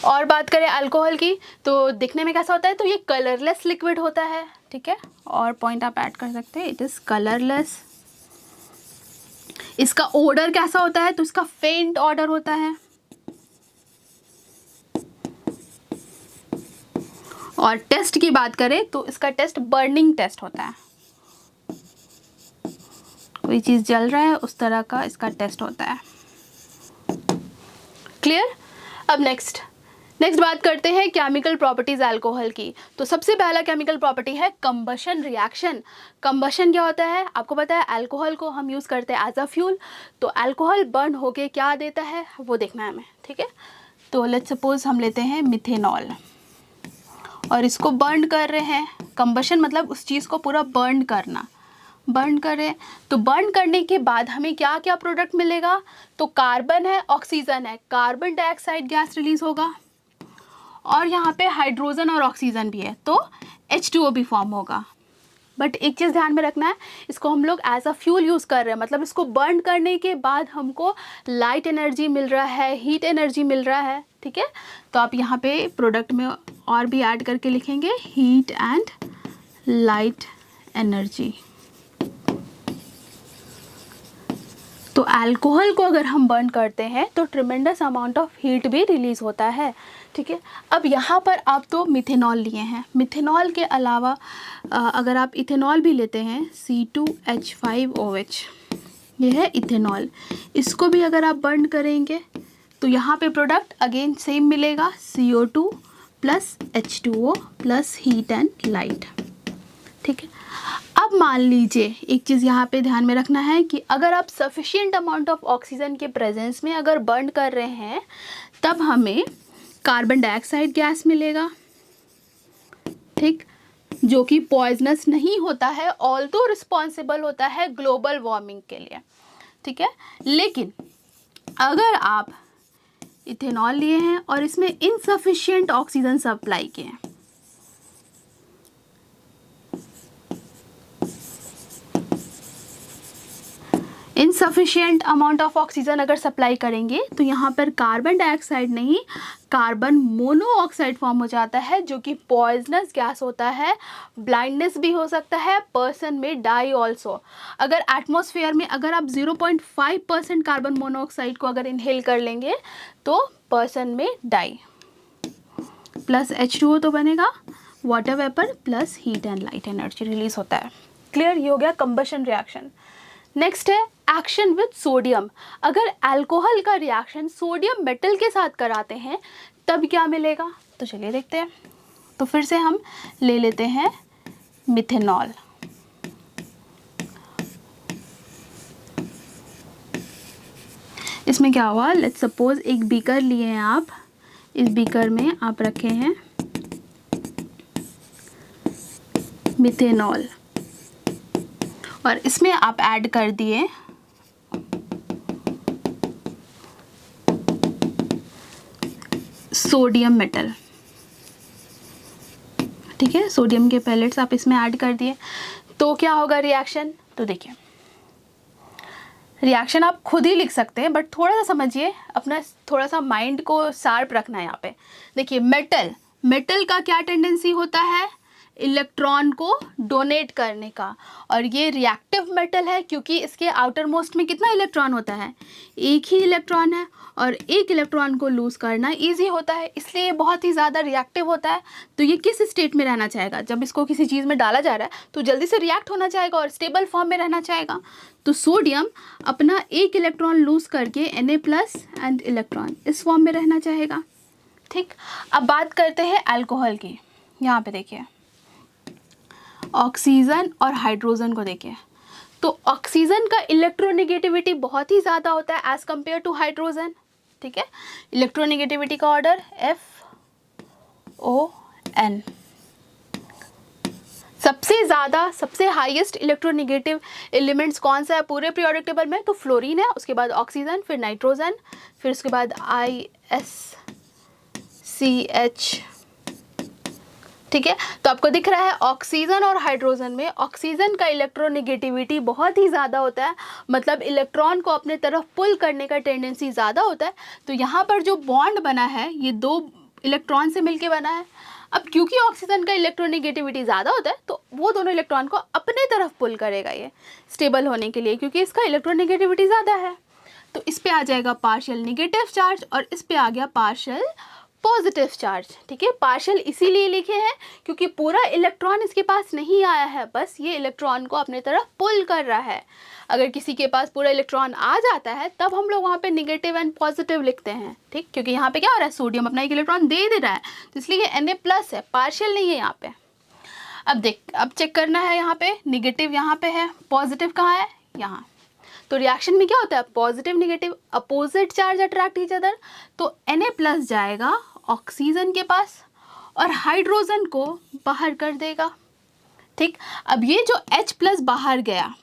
Speaker 1: और बात करें अल्कोहल की, तो दिखने में कैसा होता है, तो ये कलरलेस लिक्विड होता है। ठीक है, और पॉइंट आप ऐड कर सकते हैं, इट इज़ कलरलेस। इसका ओडर कैसा होता है, तो इसका फेंट ऑडर होता है। और टेस्ट की बात करें तो इसका टेस्ट बर्निंग टेस्ट होता है, कोई चीज़ जल रहा है उस तरह का इसका टेस्ट होता है। क्लियर। अब नेक्स्ट बात करते हैं केमिकल प्रॉपर्टीज अल्कोहल की। तो सबसे पहला केमिकल प्रॉपर्टी है कंबशन रिएक्शन। कंबशन क्या होता है, आपको पता है अल्कोहल को हम यूज़ करते हैं एज अ फ्यूल, तो अल्कोहल बर्न होके क्या देता है वो देखना है हमें। ठीक है, तो लेट्स सपोज हम लेते हैं मिथेनॉल और इसको बर्न कर रहे हैं। कंबशन मतलब उस चीज़ को पूरा बर्न करना, बर्न करें तो बर्न करने के बाद हमें क्या क्या प्रोडक्ट मिलेगा, तो कार्बन है, ऑक्सीजन है, कार्बन डाइऑक्साइड गैस रिलीज होगा, और यहाँ पे हाइड्रोजन और ऑक्सीजन भी है तो H2O भी फॉर्म होगा। बट एक चीज़ ध्यान में रखना है, इसको हम लोग एज अ फ्यूल यूज़ कर रहे हैं, मतलब इसको बर्न करने के बाद हमको लाइट एनर्जी मिल रहा है, हीट एनर्जी मिल रहा है। ठीक है, तो आप यहाँ पे प्रोडक्ट में और भी ऐड करके लिखेंगे हीट एंड लाइट एनर्जी। तो अल्कोहल को अगर हम बर्न करते हैं तो ट्रिमेंडस अमाउंट ऑफ हीट भी रिलीज़ होता है। ठीक है, अब यहाँ पर आप तो मिथेनॉल लिए हैं, मिथेनॉल के अलावा अगर आप इथेनॉल भी लेते हैं C2H5OH, ये है इथेनॉल, इसको भी अगर आप बर्न करेंगे तो यहाँ पे प्रोडक्ट अगेन सेम मिलेगा CO2 plus H2O plus heat and light. ठीक है, अब मान लीजिए एक चीज़ यहाँ पे ध्यान में रखना है कि अगर आप सफिशिएंट अमाउंट ऑफ ऑक्सीजन के प्रेजेंस में अगर बर्न कर रहे हैं तब हमें कार्बन डाइऑक्साइड गैस मिलेगा। ठीक, जो कि पॉइजनस नहीं होता है, ऑल्दो रिस्पॉन्सिबल होता है ग्लोबल वार्मिंग के लिए, ठीक है। लेकिन अगर आप इथेनॉल लिए हैं और इसमें इनसफिशिएंट ऑक्सीजन सप्लाई किए हैं, इनसफिशिएंट अमाउंट ऑफ ऑक्सीजन अगर सप्लाई करेंगे तो यहाँ पर कार्बन डाइऑक्साइड नहीं, कार्बन मोनोऑक्साइड फॉर्म हो जाता है, जो कि पॉइजनस गैस होता है, ब्लाइंडनेस भी हो सकता है, पर्सन में डाई ऑल्सो। अगर एटमॉस्फेयर में अगर आप 0.5% कार्बन मोनोऑक्साइड को अगर इनहेल कर लेंगे तो पर्सन में डाई, प्लस H2O तो बनेगा, water vapour plus heat and light energy release होता है। क्लियर, ये हो गया कंबशन रिएक्शन। नेक्स्ट है एक्शन विद सोडियम। अगर अल्कोहल का रिएक्शन सोडियम मेटल के साथ कराते हैं तब क्या मिलेगा, तो चलिए देखते हैं। तो फिर से हम ले लेते हैं मिथेनॉल। इसमें क्या हुआ, लेट्स सपोज एक बीकर लिए हैं आप, इस बीकर में आप रखे हैं मिथेनॉल और इसमें आप ऐड कर दिए सोडियम मेटल, ठीक है। सोडियम के पैलेट्स आप इसमें ऐड कर दिए, तो क्या होगा रिएक्शन, तो देखिए रिएक्शन आप खुद ही लिख सकते हैं, बट थोड़ा सा समझिए, अपना थोड़ा सा माइंड को शार्प रखना है यहाँ पे। देखिए मेटल का क्या टेंडेंसी होता है, इलेक्ट्रॉन को डोनेट करने का, और ये रिएक्टिव मेटल है क्योंकि इसके आउटर मोस्ट में कितना इलेक्ट्रॉन होता है, एक ही इलेक्ट्रॉन है, और एक इलेक्ट्रॉन को लूज़ करना इजी होता है, इसलिए बहुत ही ज़्यादा रिएक्टिव होता है। तो ये किस स्टेट में रहना चाहेगा, जब इसको किसी चीज़ में डाला जा रहा है तो जल्दी से रिएक्ट होना चाहेगा और स्टेबल फॉर्म में रहना चाहेगा। तो सोडियम अपना एक इलेक्ट्रॉन लूज़ करके Na+ एंड इलेक्ट्रॉन इस फॉर्म में रहना चाहेगा, ठीक। अब बात करते हैं अल्कोहल की। यहाँ पे देखिए ऑक्सीजन और हाइड्रोजन को देखिए, तो ऑक्सीजन का इलेक्ट्रोनेगेटिविटी बहुत ही ज़्यादा होता है एज़ कम्पेयर टू हाइड्रोजन, ठीक है। इलेक्ट्रोनेगेटिविटी का ऑर्डर FON। सबसे ज़्यादा सबसे हाईएस्ट इलेक्ट्रोनेगेटिव एलिमेंट्स कौन सा है पूरे पीरियोडिक टेबल में, तो फ्लोरीन है, उसके बाद ऑक्सीजन, फिर नाइट्रोजन, फिर उसके बाद ISCH, ठीक है। तो आपको दिख रहा है ऑक्सीजन और हाइड्रोजन में ऑक्सीजन का इलेक्ट्रोनेगेटिविटी बहुत ही ज़्यादा होता है, मतलब इलेक्ट्रॉन को अपने तरफ पुल करने का टेंडेंसी ज़्यादा होता है। तो यहाँ पर जो बॉन्ड बना है ये 2 इलेक्ट्रॉन से मिलके बना है। अब क्योंकि ऑक्सीजन का इलेक्ट्रोनेगेटिविटी ज़्यादा होता है तो वो दोनों इलेक्ट्रॉन को अपने तरफ पुल करेगा ये स्टेबल होने के लिए, क्योंकि इसका इलेक्ट्रोनेगेटिविटी ज़्यादा है। तो इस पर आ जाएगा पार्शियल निगेटिव चार्ज और इस पर आ गया पार्शियल पॉजिटिव चार्ज, ठीक है। पार्शियल इसीलिए लिखे हैं क्योंकि पूरा इलेक्ट्रॉन इसके पास नहीं आया है, बस ये इलेक्ट्रॉन को अपने तरफ पुल कर रहा है। अगर किसी के पास पूरा इलेक्ट्रॉन आ जाता है तब हम लोग वहाँ पे निगेटिव एंड पॉजिटिव लिखते हैं, ठीक, क्योंकि यहाँ पे क्या हो रहा है, सोडियम अपना एक इलेक्ट्रॉन दे रहा है, तो इसलिए ये Na+ है, पार्शियल नहीं है यहाँ पे। अब चेक करना है, यहाँ पे निगेटिव यहाँ पे है, पॉजिटिव कहाँ है, यहाँ। तो रिएक्शन में क्या होता है, positive negative opposite charge attract each other, तो Na+ जाएगा ऑक्सीजन के पास और हाइड्रोजन को बाहर कर देगा, ठीक। अब ये जो H+ बाहर गया,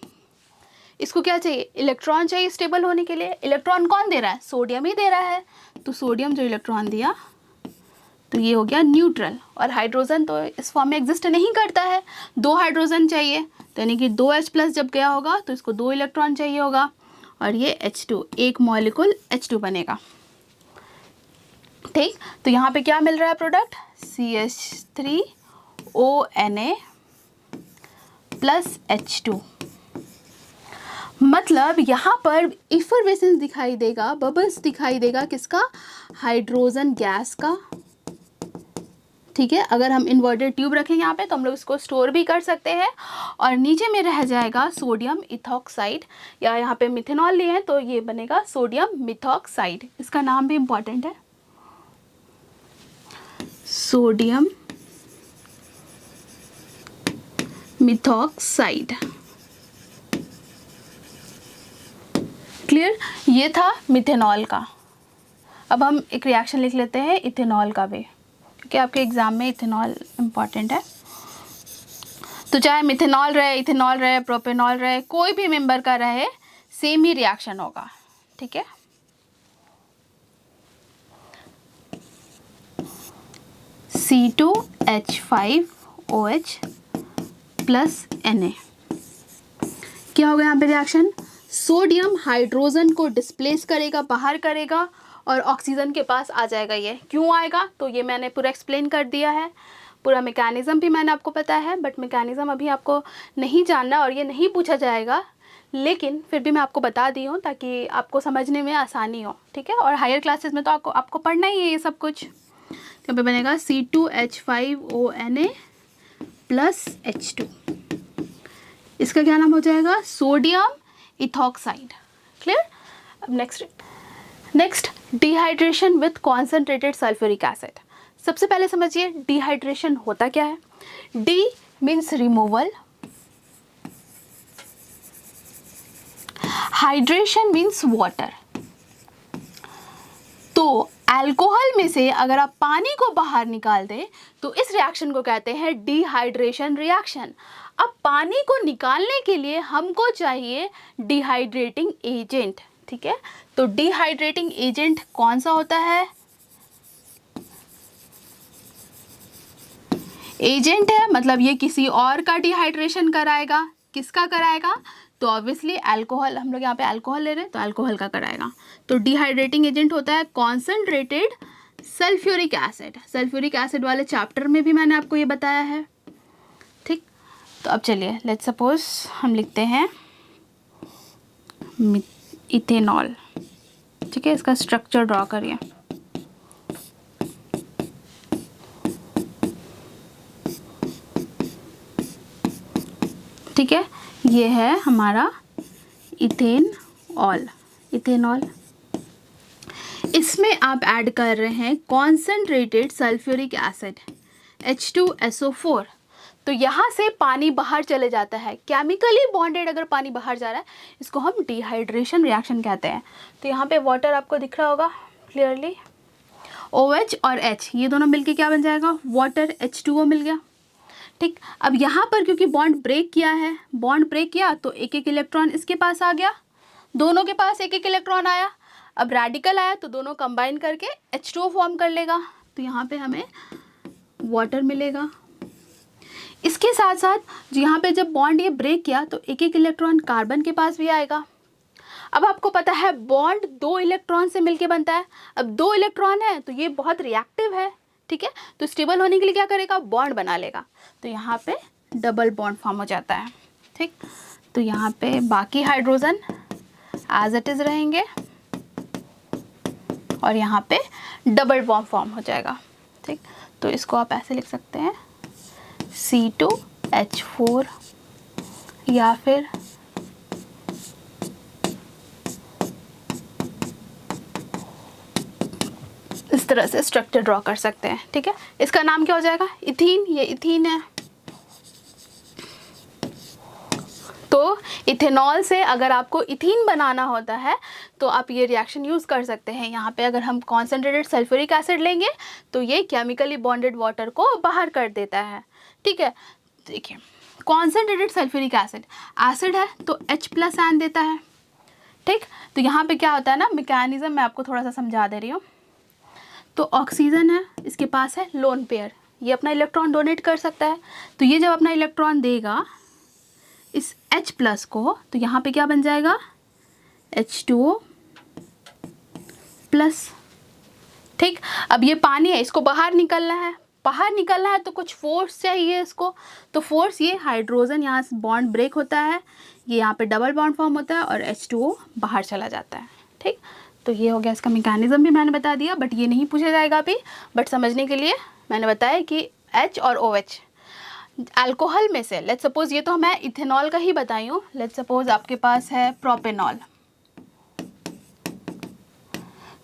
Speaker 1: इसको क्या चाहिए, इलेक्ट्रॉन चाहिए स्टेबल होने के लिए। इलेक्ट्रॉन कौन दे रहा है, सोडियम ही दे रहा है, तो सोडियम जो इलेक्ट्रॉन दिया तो ये हो गया न्यूट्रल, और हाइड्रोजन तो इस फॉर्म में एग्जिस्ट नहीं करता है, 2 हाइड्रोजन चाहिए, तो यानी कि 2H+ जब गया होगा तो इसको 2 इलेक्ट्रॉन चाहिए होगा, और ये H2 एक मॉलिक्यूल H2 बनेगा, ठीक। तो यहाँ पे क्या मिल रहा है प्रोडक्ट, CH3ONA + H2, मतलब यहाँ पर इफरवेसेंस दिखाई देगा, बबल्स दिखाई देगा, किसका, हाइड्रोजन गैस का, ठीक है। अगर हम इन्वर्टेड ट्यूब रखें यहाँ पे तो हम लोग इसको स्टोर भी कर सकते हैं, और नीचे में रह जाएगा सोडियम इथॉक्साइड, या यहाँ पे मिथेनॉल लिए हैं तो ये बनेगा सोडियम मिथॉक्साइड, इसका नाम भी इम्पॉर्टेंट है, सोडियम मिथॉक्साइड। क्लियर, ये था मिथेनॉल का। अब हम एक रिएक्शन लिख लेते हैं इथेनॉल का भी, क्योंकि आपके एग्जाम में इथेनॉल इम्पॉर्टेंट है। तो चाहे मिथेनॉल रहे, इथेनॉल रहे, प्रोपेनॉल रहे, कोई भी मेंबर का रहे, सेम ही रिएक्शन होगा, ठीक है। C2H5OH प्लस Na, क्या होगा यहाँ पे रिएक्शन? सोडियम हाइड्रोजन को डिस्प्लेस करेगा, बाहर करेगा, और ऑक्सीजन के पास आ जाएगा। ये क्यों आएगा तो ये मैंने पूरा एक्सप्लेन कर दिया है, पूरा मैकेनिज्म भी मैंने आपको पता है, बट मैकेनिज्म अभी आपको नहीं जानना और ये नहीं पूछा जाएगा, लेकिन फिर भी मैं आपको बता दी हूँ ताकि आपको समझने में आसानी हो, ठीक है। और हायर क्लासेस में तो आपको पढ़ना ही है ये सब कुछ। यहाँ पे बनेगा C2H5ONa प्लस H2, इसका क्या नाम हो जाएगा? Sodium ethoxide. क्लियर? अब next dehydration with concentrated sulphuric acid. सबसे पहले समझिए डिहाइड्रेशन होता क्या है। D means removal, hydration means water. तो अल्कोहल में से अगर आप पानी को बाहर निकाल दें तो इस रिएक्शन को कहते हैं डिहाइड्रेशन रिएक्शन। अब पानी को निकालने के लिए हमको चाहिए डिहाइड्रेटिंग एजेंट, ठीक है। तो डिहाइड्रेटिंग एजेंट कौन सा होता है? एजेंट है, मतलब ये किसी और का डिहाइड्रेशन कराएगा। किसका कराएगा? तो ऑब्वियसली अल्कोहल, हम लोग यहाँ पे अल्कोहल ले रहे हैं तो अल्कोहल का कराएगा। तो डिहाइड्रेटिंग एजेंट होता है concentrated sulphuric acid. Sulphuric acid वाले चैप्टर में भी मैंने आपको ये बताया है, ठीक। तो अब चलिए लेट्स सपोज हम लिखते हैं इथेनॉल, ठीक है। इसका स्ट्रक्चर ड्रॉ करिए। ठीक है, ये है हमारा इथेनॉल। इसमें आप ऐड कर रहे हैं कॉन्सेंट्रेटेड सल्फ्यूरिक एसिड H2SO4। तो यहाँ से पानी बाहर चले जाता है, केमिकली बॉन्डेड अगर पानी बाहर जा रहा है इसको हम डिहाइड्रेशन रिएक्शन कहते हैं। तो यहाँ पे वाटर आपको दिख रहा होगा क्लियरली, OH और H ये दोनों मिलके क्या बन जाएगा? वाटर, H2O मिल गया, ठीक। अब यहाँ पर क्योंकि बॉन्ड ब्रेक किया तो एक एक इलेक्ट्रॉन इसके पास आ गया, दोनों के पास एक एक इलेक्ट्रॉन आया। अब रेडिकल आया तो दोनों कंबाइन करके H2O फॉर्म कर लेगा, तो यहाँ पे हमें वाटर मिलेगा। इसके साथ साथ जो यहाँ पे जब बॉन्ड ये ब्रेक किया तो एक एक इलेक्ट्रॉन कार्बन के पास भी आएगा। अब आपको पता है बॉन्ड 2 इलेक्ट्रॉन से मिलके बनता है। अब 2 इलेक्ट्रॉन है तो ये बहुत रिएक्टिव है, ठीक है। तो स्टेबल होने के लिए क्या करेगा? बॉन्ड बना लेगा। तो यहाँ पे डबल बॉन्ड फॉर्म हो जाता है, ठीक। तो यहाँ पे बाकी हाइड्रोजन एज इट इज रहेंगे और यहाँ पे डबल बॉन्ड फॉर्म हो जाएगा, ठीक। तो इसको आप ऐसे लिख सकते हैं C2H4 या फिर इस तरह से स्ट्रक्चर ड्रॉ कर सकते हैं, ठीक है। इसका नाम क्या हो जाएगा? इथीन। ये इथीन है। तो इथेनॉल से अगर आपको इथीन बनाना होता है तो आप ये रिएक्शन यूज़ कर सकते हैं। यहाँ पे अगर हम कॉन्सेंट्रेटेड सल्फ्यूरिक एसिड लेंगे तो ये केमिकली बॉन्डेड वाटर को बाहर कर देता है, ठीक है। देखिए कॉन्सेंट्रेटेड सल्फ्यूरिक एसिड है तो H+ आयन देता है, ठीक। तो यहाँ पे क्या होता है ना, मैकेनिज्म मैं आपको थोड़ा सा समझा दे रही हूँ। तो ऑक्सीजन है, इसके पास है लोन पेयर, ये अपना इलेक्ट्रॉन डोनेट कर सकता है। तो ये जब अपना इलेक्ट्रॉन देगा इस H+ को तो यहाँ पे क्या बन जाएगा? H2O+, ठीक। अब ये पानी है, इसको बाहर निकलना है तो कुछ फोर्स चाहिए इसको। तो फोर्स, ये हाइड्रोजन यहाँ से बॉन्ड ब्रेक होता है, ये यहाँ पे डबल बॉन्ड फॉर्म होता है और H2O बाहर चला जाता है, ठीक। तो ये हो गया, इसका मैकेनिज्म भी मैंने बता दिया, बट ये नहीं पूछा जाएगा अभी। बट समझने के लिए मैंने बताया कि H और OH अल्कोहल में से, लेट्स सपोज ये तो मैं इथेनॉल का ही बताई हूँ, लेट्स सपोज आपके पास है प्रोपेनॉल।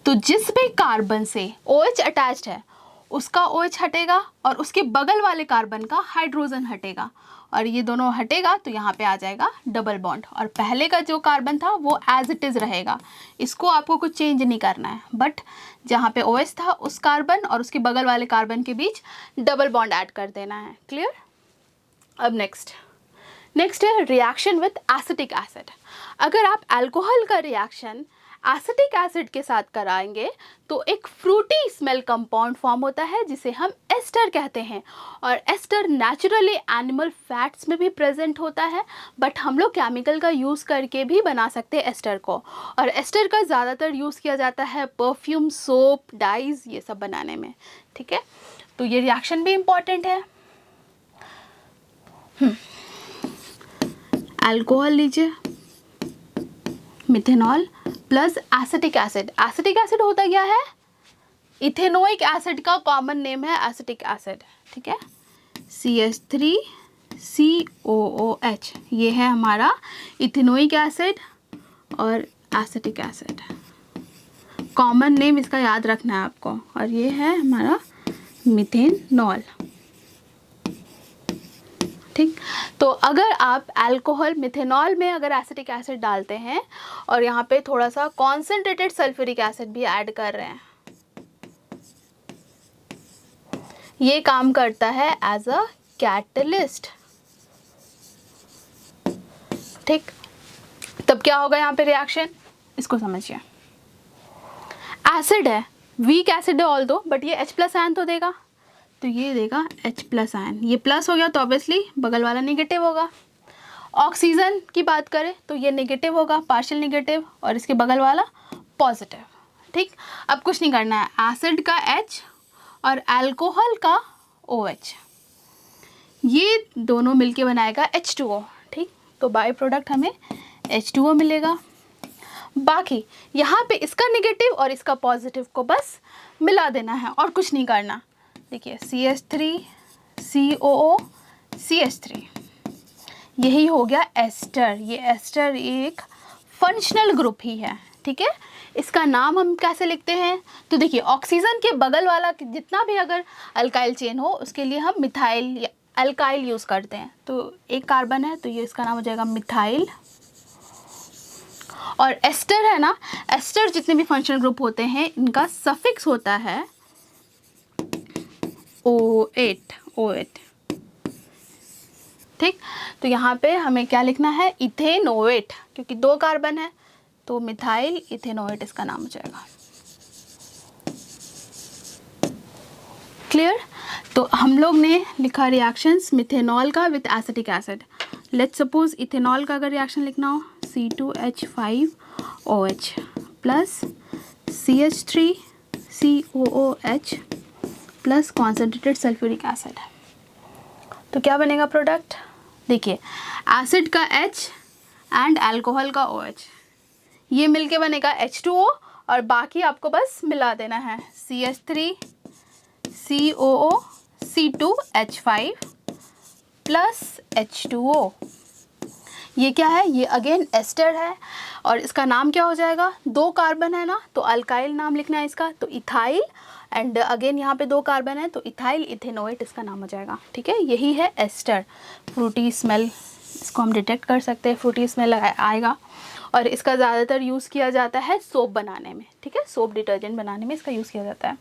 Speaker 1: तो जिस भी कार्बन से OH अटैच्ड है उसका OH हटेगा और उसके बगल वाले कार्बन का हाइड्रोजन हटेगा, और ये दोनों हटेगा तो यहाँ पे आ जाएगा डबल बॉन्ड, और पहले का जो कार्बन था वो एज इट इज़ रहेगा। इसको आपको कुछ चेंज नहीं करना है, बट जहाँ पे OH था उस कार्बन और उसके बगल वाले कार्बन के बीच डबल बॉन्ड ऐड कर देना है। क्लियर? अब नेक्स्ट है रिएक्शन विथ एसिटिक एसिड। अगर आप अल्कोहल का रिएक्शन एसिटिक एसिड के साथ कराएंगे तो एक फ्रूटी स्मेल कंपाउंड फॉर्म होता है जिसे हम एस्टर कहते हैं। और एस्टर नेचुरली एनिमल फैट्स में भी प्रेजेंट होता है, बट हम लोग केमिकल का यूज़ करके भी बना सकते हैं एस्टर को। और एस्टर का ज़्यादातर यूज़ किया जाता है परफ्यूम, सोप, डाइज ये सब बनाने में। ठीक है, तो ये रिएक्शन भी इम्पॉर्टेंट है। अल्कोहल लीजिए, methanol plus acetic acid. Acetic acid होता क्या है? इथेनोइक एसिड का कॉमन नेम है एसिटिक एसिड। ठीक है, CH3COOH ये है हमारा इथेनोइक एसिड और एसिटिक एसिड। कॉमन नेम इसका याद रखना है आपको। और ये है हमारा मिथेनॉल। ठीक, तो अगर आप अल्कोहल मिथेनॉल में अगर एसिटिक एसिड डालते हैं और यहाँ पे थोड़ा सा कॉन्सेंट्रेटेड सल्फ्यूरिक एसिड भी ऐड कर रहे हैं, ये काम करता है एज अ कैटलिस्ट। ठीक, तब क्या होगा यहाँ पे रिएक्शन, इसको समझिए। एसिड है, वीक एसिड है ऑल दो, बट ये H+ आयन तो देगा, तो ये देगा H+ आयन। ये प्लस हो गया तो ऑब्वियसली बगल वाला नेगेटिव होगा। ऑक्सीजन की बात करें तो ये नेगेटिव होगा, पार्शियल नेगेटिव, और इसके बगल वाला पॉजिटिव। ठीक, अब कुछ नहीं करना है, एसिड का H और अल्कोहल का OH, ये दोनों मिलके बनाएगा H2O। ठीक, तो बाय प्रोडक्ट हमें H2O मिलेगा। बाकी यहाँ पे इसका नेगेटिव और इसका पॉजिटिव को बस मिला देना है और कुछ नहीं करना। देखिए CH3COO CH3, यही हो गया एस्टर। ये एस्टर एक फंक्शनल ग्रुप ही है। ठीक है, इसका नाम हम कैसे लिखते हैं, तो देखिए ऑक्सीजन के बगल वाला जितना भी अगर अल्काइल चेन हो उसके लिए हम मिथाइल या अल्काइल यूज़ करते हैं। तो एक कार्बन है तो ये इसका नाम हो जाएगा मिथाइल। और एस्टर है ना, एस्टर जितने भी फंक्शनल ग्रुप होते हैं इनका सफिक्स होता है O8। ठीक, तो यहाँ पे हमें क्या लिखना है, इथेनोएट, क्योंकि 2 कार्बन है तो मिथाइल इथेनोएट इसका नाम हो जाएगा। क्लियर, तो हम लोग ने लिखा रिएक्शंस मिथेनॉल का with acetic acid. Let's suppose ethanol का अगर रिएक्शन लिखना हो, C2H5OH plus CH3COOH plus concentrated sulphuric acid, तो क्या बनेगा प्रोडक्ट, देखिए एसिड का H एंड अल्कोहल का OH, ये मिलके बनेगा H2O और बाकी आपको बस मिला देना है CH3COO C2H5 प्लस H2O। ये क्या है, ये अगेन एस्टर है और इसका नाम क्या हो जाएगा, 2 कार्बन है ना तो अल्काइल नाम लिखना है इसका, तो इथाइल, एंड अगेन यहाँ पे 2 कार्बन है तो इथाइल इथेनोएट इसका नाम हो जाएगा। ठीक है, यही है एस्टर। फ्रूटी स्मेल, इसको हम डिटेक्ट कर सकते हैं, फ्रूटी स्मेल आएगा। और इसका ज़्यादातर यूज़ किया जाता है सोप बनाने में। ठीक है, सोप डिटर्जेंट बनाने में इसका यूज़ किया जाता है।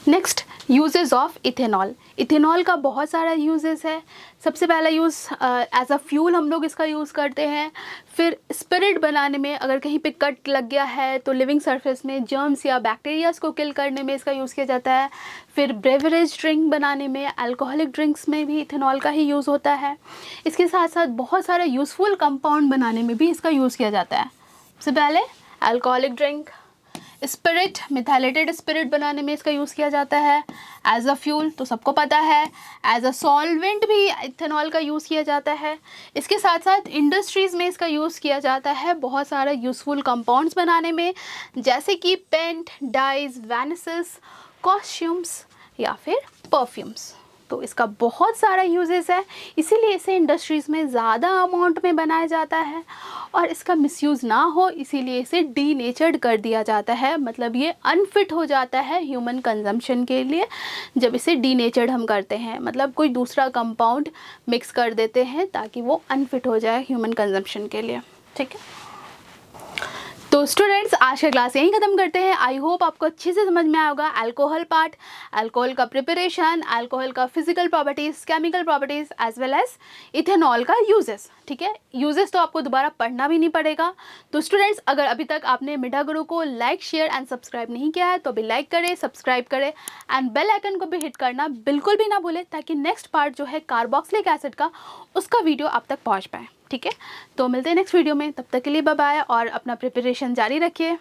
Speaker 1: Next, uses of ethanol. Ethanol का बहुत सारा यूजेस है। सबसे पहला यूज़ एज अ फ्यूल हम लोग इसका यूज़ करते हैं। फिर स्पिरिट बनाने में, अगर कहीं पे कट लग गया है तो लिविंग सरफेस में जर्म्स या बैक्टीरियाज को किल करने में इसका यूज़ किया जाता है। फिर ब्रेवरेज ड्रिंक बनाने में, अल्कोहलिक ड्रिंक्स में भी इथेनॉल का ही यूज़ होता है। इसके साथ साथ बहुत सारे यूज़फुल कंपाउंड बनाने में भी इसका यूज़ किया जाता है। सबसे पहले alcoholic drink, spirit, methylated spirit बनाने में इसका यूज़ किया जाता है। एज अ फ्यूल तो सबको पता है, एज अ सॉल्वेंट भी इथेनॉल का यूज़ किया जाता है। इसके साथ साथ इंडस्ट्रीज़ में इसका यूज़ किया जाता है बहुत सारा यूज़फुल कंपाउंड्स बनाने में, जैसे कि पेंट, डाइज, वैनिसेस, कॉस्ट्यूम्स या फिर परफ्यूम्स। तो इसका बहुत सारा यूजेस है, इसीलिए इसे इंडस्ट्रीज़ में ज़्यादा अमाउंट में बनाया जाता है। और इसका मिसयूज़ ना हो इसीलिए इसे डीनेचर्ड कर दिया जाता है, मतलब ये अनफिट हो जाता है ह्यूमन कंजम्पशन के लिए जब इसे डीनेचर्ड हम करते हैं, मतलब कोई दूसरा कंपाउंड मिक्स कर देते हैं ताकि वो अनफिट हो जाए ह्यूमन कंजम्पशन के लिए। ठीक है, तो तो स्टूडेंट्स आज का क्लास यहीं ख़त्म करते हैं। आई होप आपको अच्छे से समझ में आया होगा अल्कोहल पार्ट, अल्कोहल का प्रिपरेशन, अल्कोहल का physical properties, chemical properties as well as ethanol का यूजेस। ठीक है, यूजेस तो आपको दोबारा पढ़ना भी नहीं पड़ेगा। तो स्टूडेंट्स अगर अभी तक आपने मीठा गुरु को लाइक, शेयर एंड सब्सक्राइब नहीं किया है तो अभी लाइक करें, सब्सक्राइब करें एंड बेल आइकन को भी हिट करना बिल्कुल भी ना भूलें, ताकि नेक्स्ट पार्ट जो है कार्बोक्सिलिक एसिड का, उसका वीडियो आप तक पहुँच पाए। ठीक है, तो मिलते हैं नेक्स्ट वीडियो में, तब तक के लिए बाय बाय और अपना प्रिपरेशन जारी रखिए।